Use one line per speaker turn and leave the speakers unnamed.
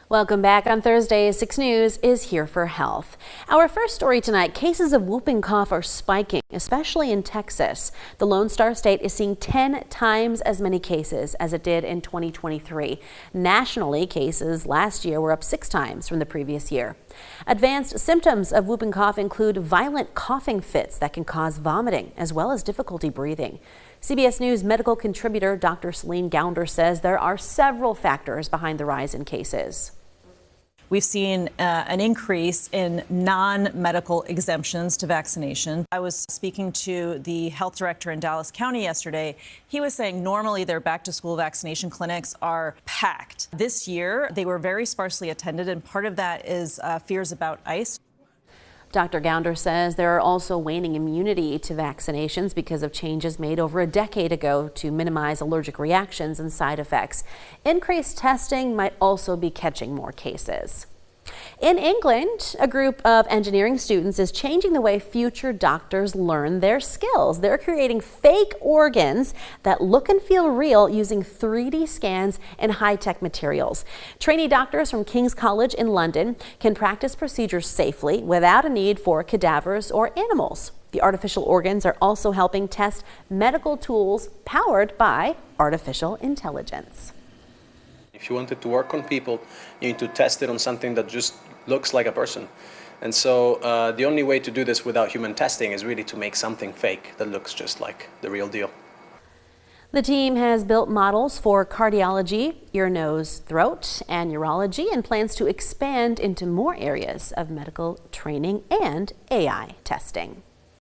Welcome back. On Thursday, 6 News is here for health. Our first story tonight, cases of whooping cough are spiking, especially in Texas. The Lone Star State is seeing 10 times as many cases as it did in 2023. Nationally, cases last year were up 6 times from the previous year. Advanced symptoms of whooping cough include violent coughing fits that can cause vomiting, as well as difficulty breathing. CBS News medical contributor Dr. Celine Gounder says there are several factors behind the rise in cases.
We've seen an increase in non-medical exemptions to vaccination. I was speaking to the health director in Dallas County yesterday. He was saying normally their back-to-school vaccination clinics are packed. This year, they were very sparsely attended, and part of that is fears about ICE.
Dr. Gounder says there are also waning immunity to vaccinations because of changes made over a decade ago to minimize allergic reactions and side effects. Increased testing might also be catching more cases. In England, a group of engineering students is changing the way future doctors learn their skills. They're creating fake organs that look and feel real using 3D scans and high-tech materials. Trainee doctors from King's College in London can practice procedures safely without a need for cadavers or animals. The artificial organs are also helping test medical tools powered by artificial intelligence.
If you want it to work on people, you need to test it on something that just looks like a person. And so the only way to do this without human testing is really to make something fake that looks just like the real deal.
The team has built models for cardiology, ear, nose, throat, and urology, and plans to expand into more areas of medical training and AI testing.